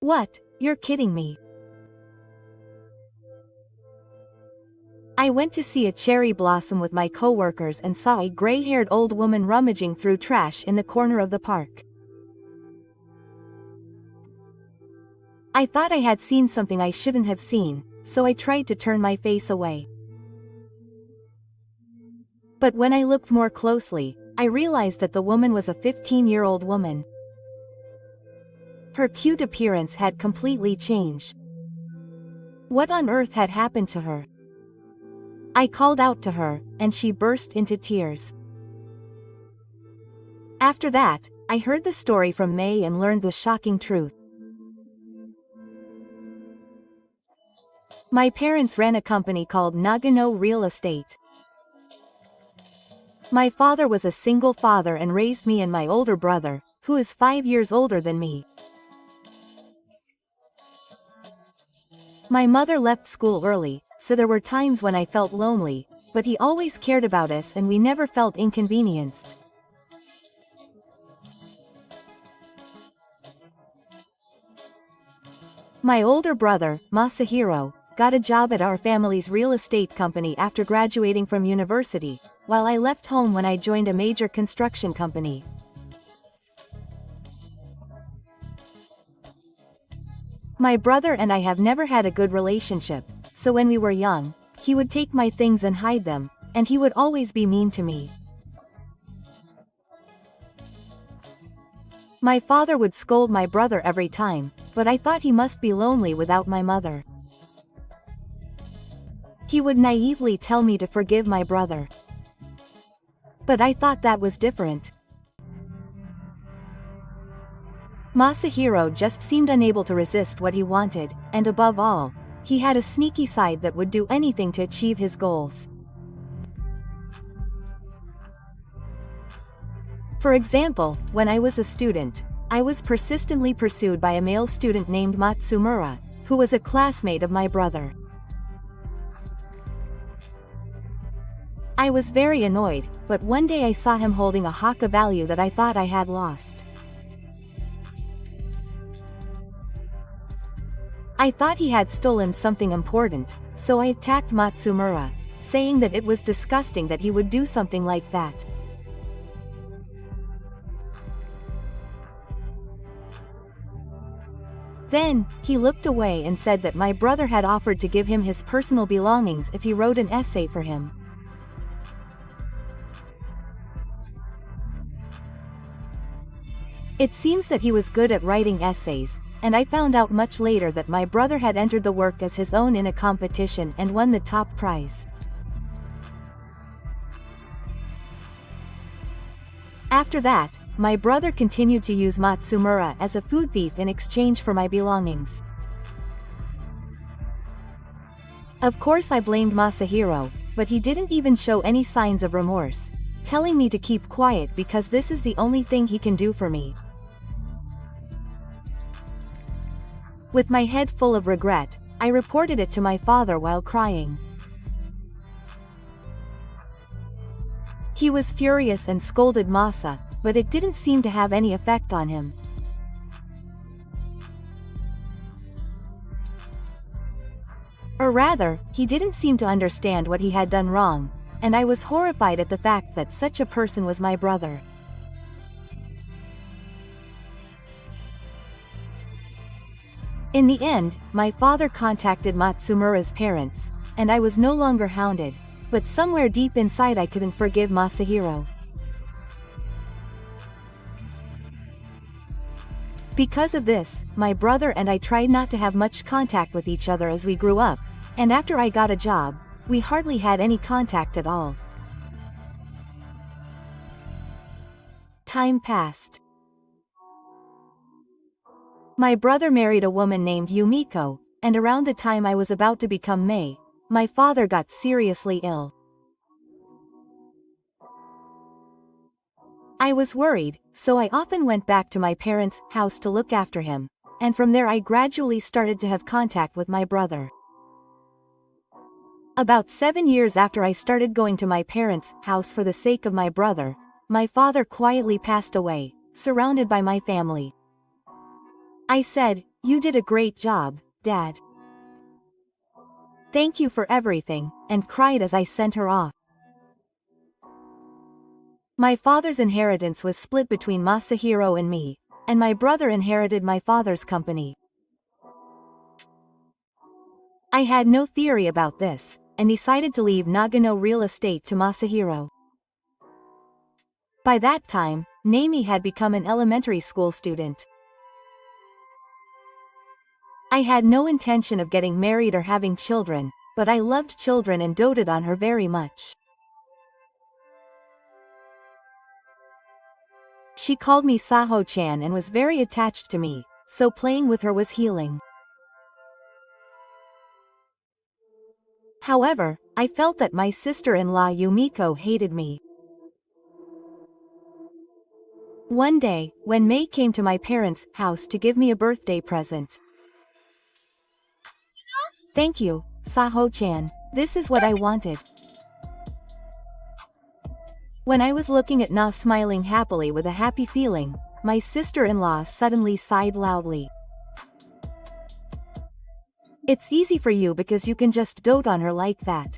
What? You're kidding me. I went to see a cherry blossom with my coworkers and saw a gray-haired old woman rummaging through trash in the corner of the park. I thought I had seen something I shouldn't have seen, so I tried to turn my face away. But when I looked more closely, I realized that the woman was a 15-year-old woman. Her cute appearance had completely changed. What on earth had happened to her? I called out to her, and she burst into tears. After that, I heard the story from May and learned the shocking truth. My parents ran a company called Nagano Real Estate. My father was a single father and raised me and my older brother, who is 5 years older than me. My mother left school early, so there were times when I felt lonely, but he always cared about us and we never felt inconvenienced. My older brother, Masahiro, got a job at our family's real estate company after graduating from university, while I left home when I joined a major construction company. My brother and I have never had a good relationship, so when we were young, he would take my things and hide them, and he would always be mean to me. My father would scold my brother every time, but I thought he must be lonely without my mother. He would naively tell me to forgive my brother. But I thought that was different. Masahiro just seemed unable to resist what he wanted, and above all, he had a sneaky side that would do anything to achieve his goals. For example, when I was a student, I was persistently pursued by a male student named Matsumura, who was a classmate of my brother. I was very annoyed, but one day I saw him holding a haka value that I thought I had lost. I thought he had stolen something important, so I attacked Matsumura, saying that it was disgusting that he would do something like that. Then, he looked away and said that my brother had offered to give him his personal belongings if he wrote an essay for him. It seems that he was good at writing essays, and I found out much later that my brother had entered the work as his own in a competition and won the top prize. After that, my brother continued to use Matsumura as a food thief in exchange for my belongings. Of course I blamed Masahiro, but he didn't even show any signs of remorse, telling me to keep quiet because this is the only thing he can do for me. With my head full of regret, I reported it to my father while crying. He was furious and scolded Masa, but it didn't seem to have any effect on him. Or rather, he didn't seem to understand what he had done wrong, and I was horrified at the fact that such a person was my brother. In the end, my father contacted Matsumura's parents, and I was no longer hounded, but somewhere deep inside I couldn't forgive Masahiro. Because of this, my brother and I tried not to have much contact with each other as we grew up, and after I got a job, we hardly had any contact at all. Time passed. My brother married a woman named Yumiko, and around the time I was about to become May, my father got seriously ill. I was worried, so I often went back to my parents' house to look after him, and from there I gradually started to have contact with my brother. About 7 years after I started going to my parents' house for the sake of my brother, my father quietly passed away, surrounded by my family. I said, You did a great job, Dad. Thank you for everything, and cried as I sent her off. My father's inheritance was split between Masahiro and me, and my brother inherited my father's company. I had no theory about this, and decided to leave Nagano real estate to Masahiro. By that time, Naomi had become an elementary school student. I had no intention of getting married or having children, but I loved children and doted on her very much. She called me Saho-chan and was very attached to me, so playing with her was healing. However, I felt that my sister-in-law Yumiko hated me. One day, when Mei came to my parents' house to give me a birthday present. Thank you, Saho-chan. This is what I wanted. When I was looking at Na smiling happily with a happy feeling, my sister-in-law suddenly sighed loudly. It's easy for you because you can just dote on her like that.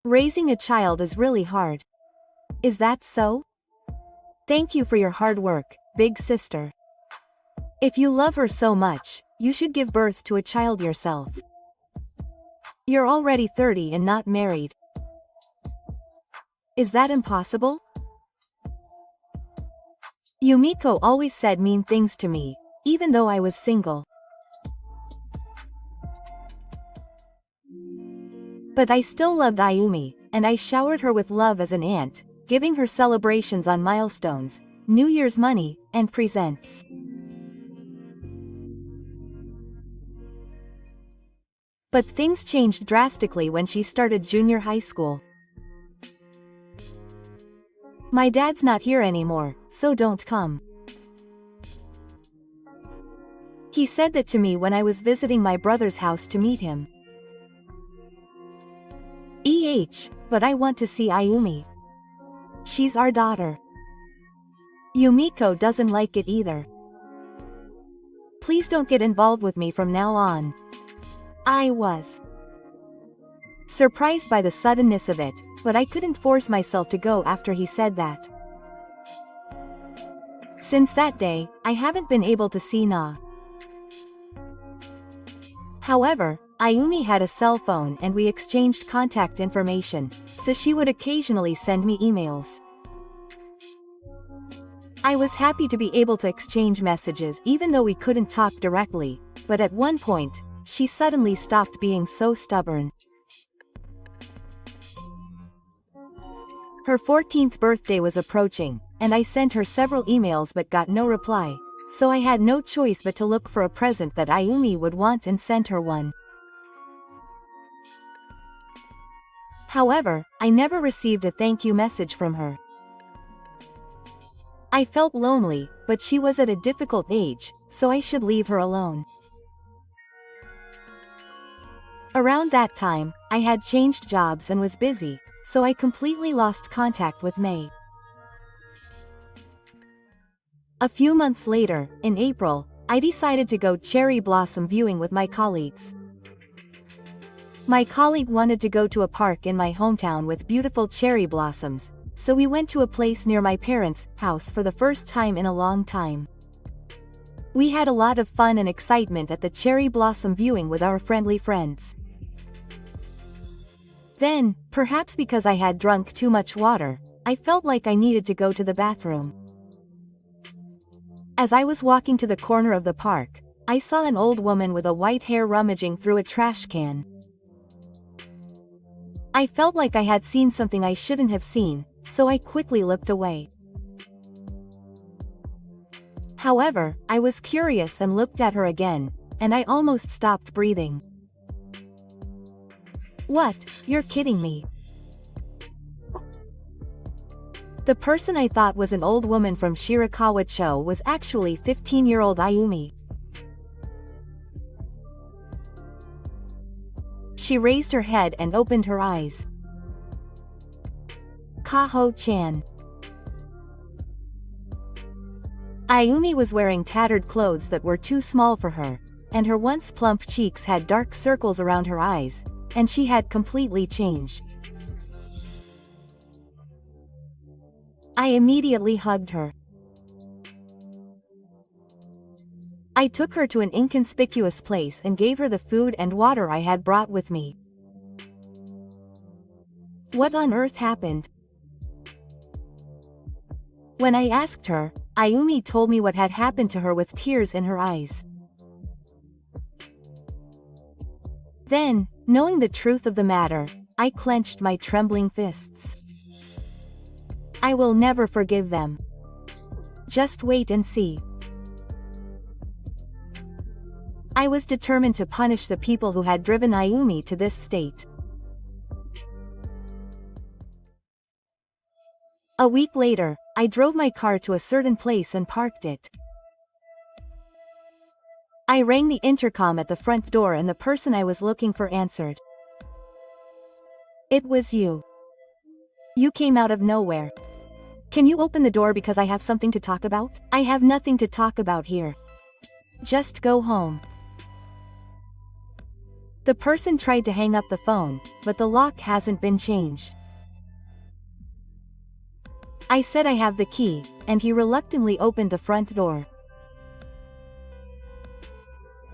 Raising a child is really hard. Is that so? Thank you for your hard work, big sister. If you love her so much, you should give birth to a child yourself. You're already 30 and not married. Is that impossible? Yumiko always said mean things to me, even though I was single. But I still loved Ayumi, and I showered her with love as an aunt, giving her celebrations on milestones, New Year's money, and presents. But things changed drastically when she started junior high school. My dad's not here anymore, so don't come. He said that to me when I was visiting my brother's house to meet him. But I want to see Ayumi. She's our daughter. Yumiko doesn't like it either. Please don't get involved with me from now on. I was surprised by the suddenness of it, but I couldn't force myself to go after he said that. Since that day, I haven't been able to see Na. However, Ayumi had a cell phone and we exchanged contact information, so she would occasionally send me emails. I was happy to be able to exchange messages even though we couldn't talk directly, but at one point, she suddenly stopped being so stubborn. Her 14th birthday was approaching, and I sent her several emails but got no reply, so I had no choice but to look for a present that Ayumi would want and sent her one. However, I never received a thank you message from her. I felt lonely, but she was at a difficult age, so I should leave her alone. Around that time, I had changed jobs and was busy, so I completely lost contact with Mei. A few months later, in April, I decided to go cherry blossom viewing with my colleagues. My colleague wanted to go to a park in my hometown with beautiful cherry blossoms, so we went to a place near my parents' house for the first time in a long time. We had a lot of fun and excitement at the cherry blossom viewing with our friendly friends. Then, perhaps because I had drunk too much water, I felt like I needed to go to the bathroom. As I was walking to the corner of the park, I saw an old woman with a white hair rummaging through a trash can. I felt like I had seen something I shouldn't have seen, so I quickly looked away. However, I was curious and looked at her again, and I almost stopped breathing. What? You're kidding me. The person I thought was an old woman from Shirakawa-cho was actually 15-year-old Ayumi. She raised her head and opened her eyes. Kaho-chan. Ayumi was wearing tattered clothes that were too small for her, and her once plump cheeks had dark circles around her eyes, and she had completely changed. I immediately hugged her. I took her to an inconspicuous place and gave her the food and water I had brought with me. What on earth happened? When I asked her, Ayumi told me what had happened to her with tears in her eyes. Then, knowing the truth of the matter, I clenched my trembling fists. I will never forgive them. Just wait and see. I was determined to punish the people who had driven Ayumi to this state. A week later, I drove my car to a certain place and parked it. I rang the intercom at the front door and the person I was looking for answered. It was you. You came out of nowhere. Can you open the door because I have something to talk about? I have nothing to talk about here. Just go home. The person tried to hang up the phone, but the lock hasn't been changed. I said I have the key, and he reluctantly opened the front door.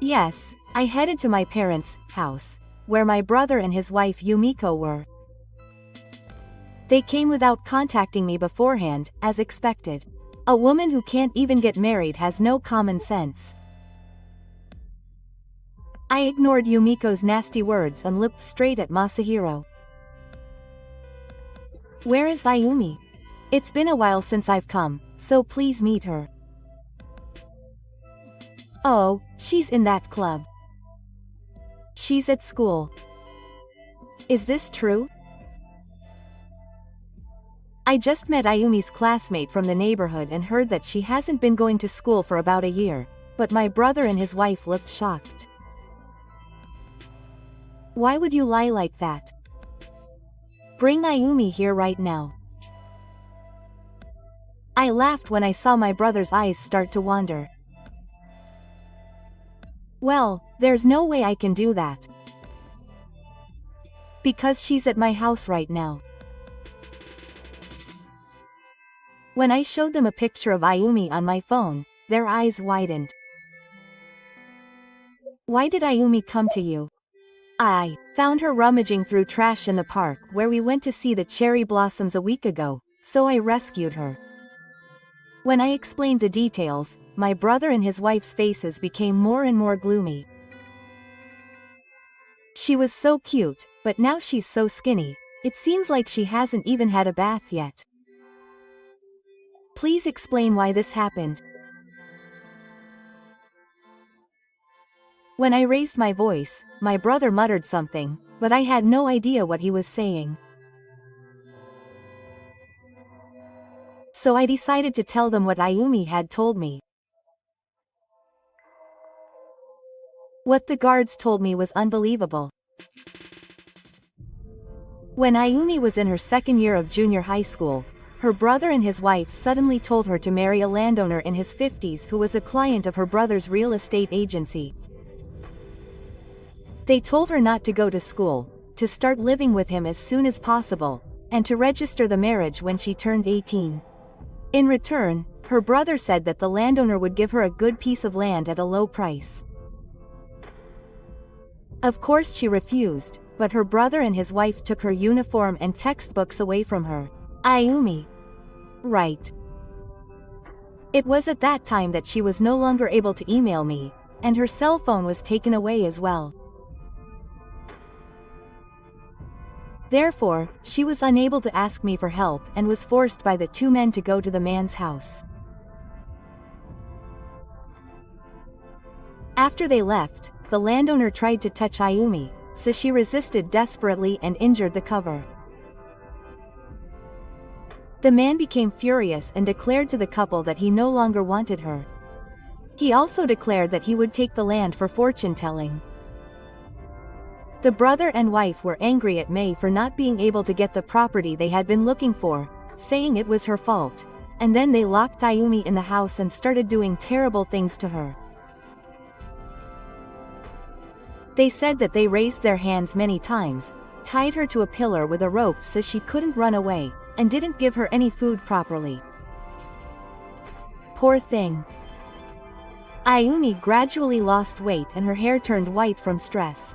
Yes, I headed to my parents' house, where my brother and his wife Yumiko were. They came without contacting me beforehand, as expected. A woman who can't even get married has no common sense. I ignored Yumiko's nasty words and looked straight at Masahiro. Where is Ayumi? It's been a while since I've come, so please meet her. Oh, she's in that club. She's at school. Is this true? I just met Ayumi's classmate from the neighborhood and heard that she hasn't been going to school for about a year, but my brother and his wife looked shocked. Why would you lie like that? Bring Ayumi here right now. I laughed when I saw my brother's eyes start to wander. Well, there's no way I can do that. Because she's at my house right now. When I showed them a picture of Ayumi on my phone, their eyes widened. Why did Ayumi come to you? I found her rummaging through trash in the park where we went to see the cherry blossoms a week ago, so I rescued her. When I explained the details, my brother and his wife's faces became more and more gloomy. She was so cute, but now she's so skinny, it seems like she hasn't even had a bath yet. Please explain why this happened. When I raised my voice, my brother muttered something, but I had no idea what he was saying. So I decided to tell them what Ayumi had told me. What the guards told me was unbelievable. When Ayumi was in her second year of junior high school, her brother and his wife suddenly told her to marry a landowner in his 50s who was a client of her brother's real estate agency. They told her not to go to school, to start living with him as soon as possible, and to register the marriage when she turned 18. In return, her brother said that the landowner would give her a good piece of land at a low price. Of course she refused, but her brother and his wife took her uniform and textbooks away from her. Ayumi. Right. It was at that time that she was no longer able to email me, and her cell phone was taken away as well. Therefore, she was unable to ask me for help and was forced by the two men to go to the man's house. After they left, the landowner tried to touch Ayumi, so she resisted desperately and injured the cover. The man became furious and declared to the couple that he no longer wanted her. He also declared that he would take the land for fortune-telling. The brother and wife were angry at May for not being able to get the property they had been looking for, saying it was her fault. and then they locked Ayumi in the house and started doing terrible things to her. They said that they raised their hands many times, tied her to a pillar with a rope so she couldn't run away, and didn't give her any food properly. Poor thing. Ayumi gradually lost weight and her hair turned white from stress.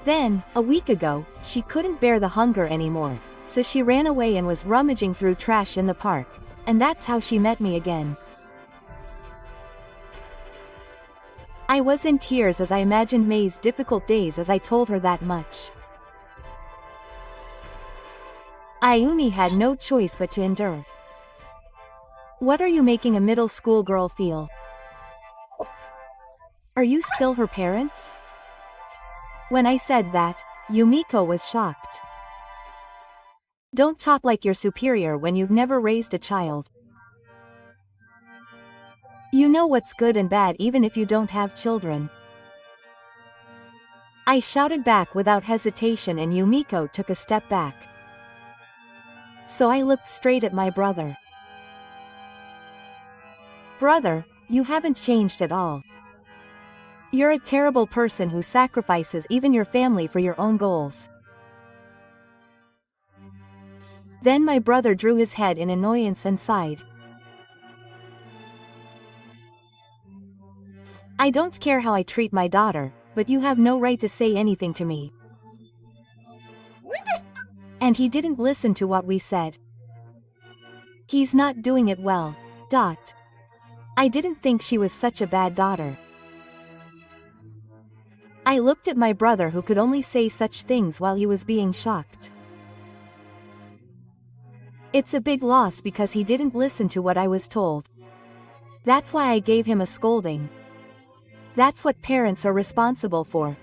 Then, a week ago, she couldn't bear the hunger anymore, so she ran away and was rummaging through trash in the park, and that's how she met me again. I was in tears as I imagined May's difficult days as I told her that much. Ayumi had no choice but to endure. What are you making a middle school girl feel? Are you still her parents? When I said that, Yumiko was shocked. Don't talk like you're superior when you've never raised a child. You know what's good and bad even if you don't have children. I shouted back without hesitation and Yumiko took a step back. So I looked straight at my brother. Brother, you haven't changed at all. You're a terrible person who sacrifices even your family for your own goals. Then my brother drew his head in annoyance and sighed. I don't care how I treat my daughter, but you have no right to say anything to me. And he didn't listen to what we said. He's not doing it well. I didn't think she was such a bad daughter. I looked at my brother who could only say such things while he was being shocked. It's a big loss because he didn't listen to what I was told. That's why I gave him a scolding. That's what parents are responsible for.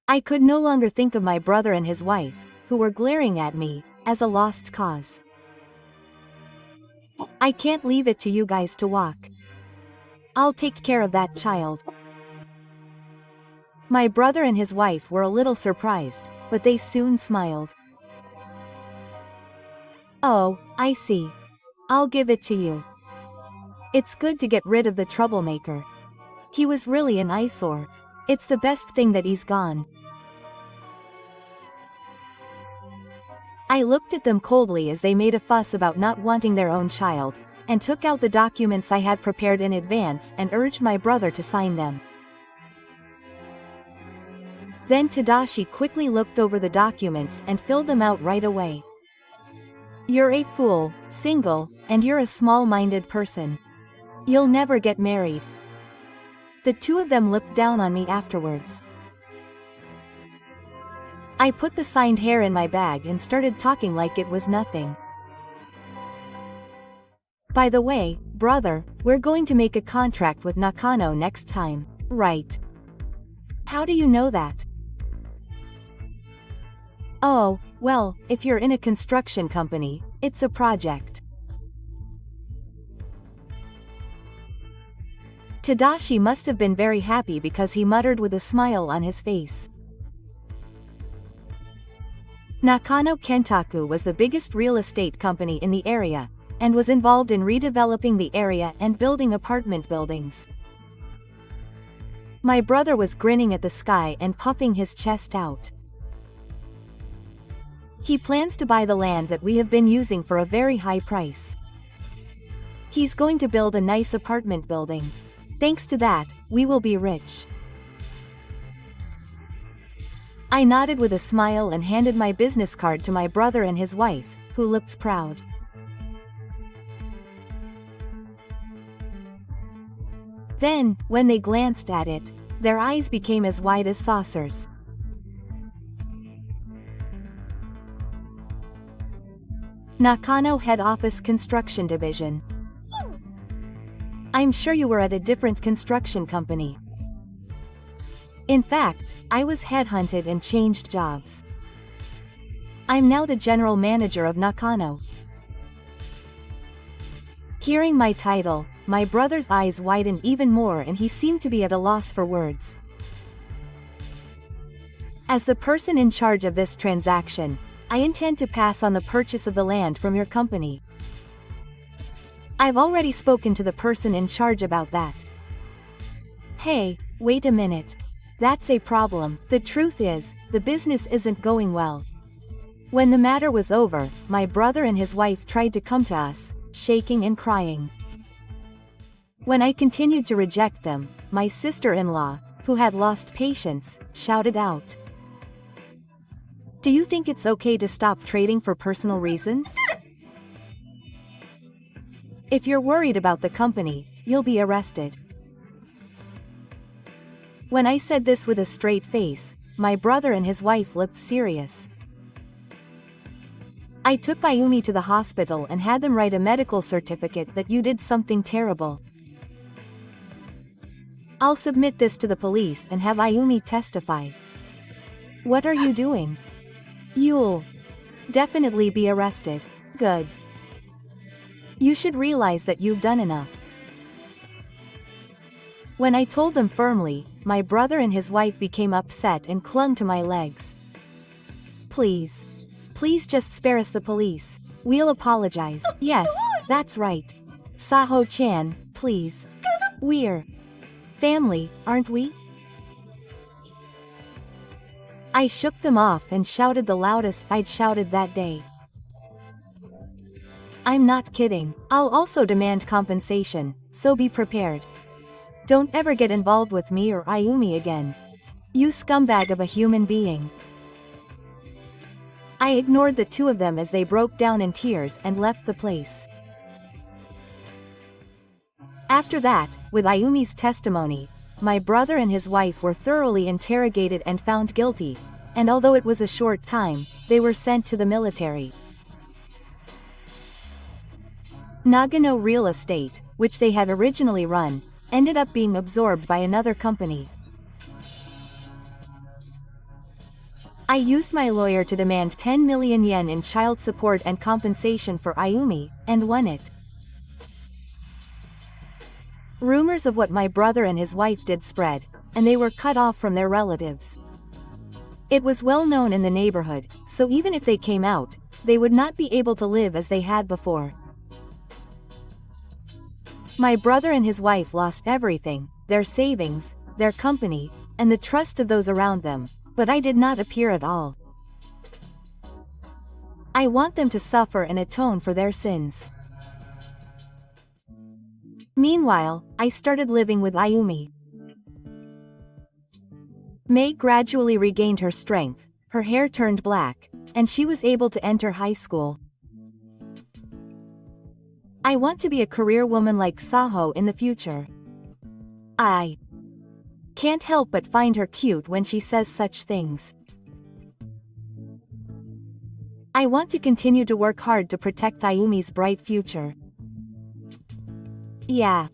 I could no longer think of my brother and his wife, who were glaring at me, as a lost cause. I can't leave it to you guys to walk. I'll take care of that child. My brother and his wife were a little surprised, but they soon smiled. Oh, I see. I'll give it to you. It's good to get rid of the troublemaker. He was really an eyesore. It's the best thing that he's gone. I looked at them coldly as they made a fuss about not wanting their own child, and took out the documents I had prepared in advance and urged my brother to sign them. Then Tadashi quickly looked over the documents and filled them out right away. You're a fool, single, and you're a small-minded person. You'll never get married. The two of them looked down on me afterwards. I put the signed hair in my bag and started talking like it was nothing. By the way, brother, we're going to make a contract with Nakano next time, right? How do you know that? Oh, well, if you're in a construction company, it's a project. Tadashi must have been very happy because he muttered with a smile on his face. Nakano Kentaku was the biggest real estate company in the area, and was involved in redeveloping the area and building apartment buildings. My brother was grinning at the sky and puffing his chest out. He plans to buy the land that we have been using for a very high price. He's going to build a nice apartment building. Thanks to that, we will be rich. I nodded with a smile and handed my business card to my brother and his wife, who looked proud. Then, when they glanced at it, their eyes became as wide as saucers. Nakano Head Office Construction Division. I'm sure you were at a different construction company. In fact, I was headhunted and changed jobs. I'm now the general manager of Nakano. Hearing my title, my brother's eyes widened even more and he seemed to be at a loss for words. As the person in charge of this transaction, I intend to pass on the purchase of the land from your company. I've already spoken to the person in charge about that. Hey, wait a minute. That's a problem. The truth is, the business isn't going well. When the matter was over, my brother and his wife tried to come to us, shaking and crying. When I continued to reject them, my sister-in-law, who had lost patience, shouted out. Do you think it's okay to stop trading for personal reasons? If you're worried about the company, you'll be arrested. When I said this with a straight face, my brother and his wife looked serious. I took Ayumi to the hospital and had them write a medical certificate that you did something terrible. I'll submit this to the police and have Ayumi testify. What are you doing? You'll definitely be arrested. Good. You should realize that you've done enough. When I told them firmly, my brother and his wife became upset and clung to my legs. Please. Please just spare us the police. We'll apologize. Yes, that's right. Saho-chan, please. We're family, aren't we? I shook them off and shouted the loudest I'd shouted that day. I'm not kidding. I'll also demand compensation, so be prepared. Don't ever get involved with me or Ayumi again. You scumbag of a human being. I ignored the two of them as they broke down in tears and left the place. After that, with Ayumi's testimony, my brother and his wife were thoroughly interrogated and found guilty, and although it was a short time, they were sent to the military. Nagano Real Estate, which they had originally run, ended up being absorbed by another company. I used my lawyer to demand 10 million yen in child support and compensation for Ayumi, and won it. Rumors of what my brother and his wife did spread, and they were cut off from their relatives. It was well known in the neighborhood, so even if they came out, they would not be able to live as they had before. My brother and his wife lost everything, their savings, their company, and the trust of those around them, but I did not appear at all. I want them to suffer and atone for their sins. Meanwhile, I started living with Ayumi. Mei gradually regained her strength, her hair turned black, and she was able to enter high school. I want to be a career woman like Saho in the future. I can't help but find her cute when she says such things. I want to continue to work hard to protect Ayumi's bright future. Yeah.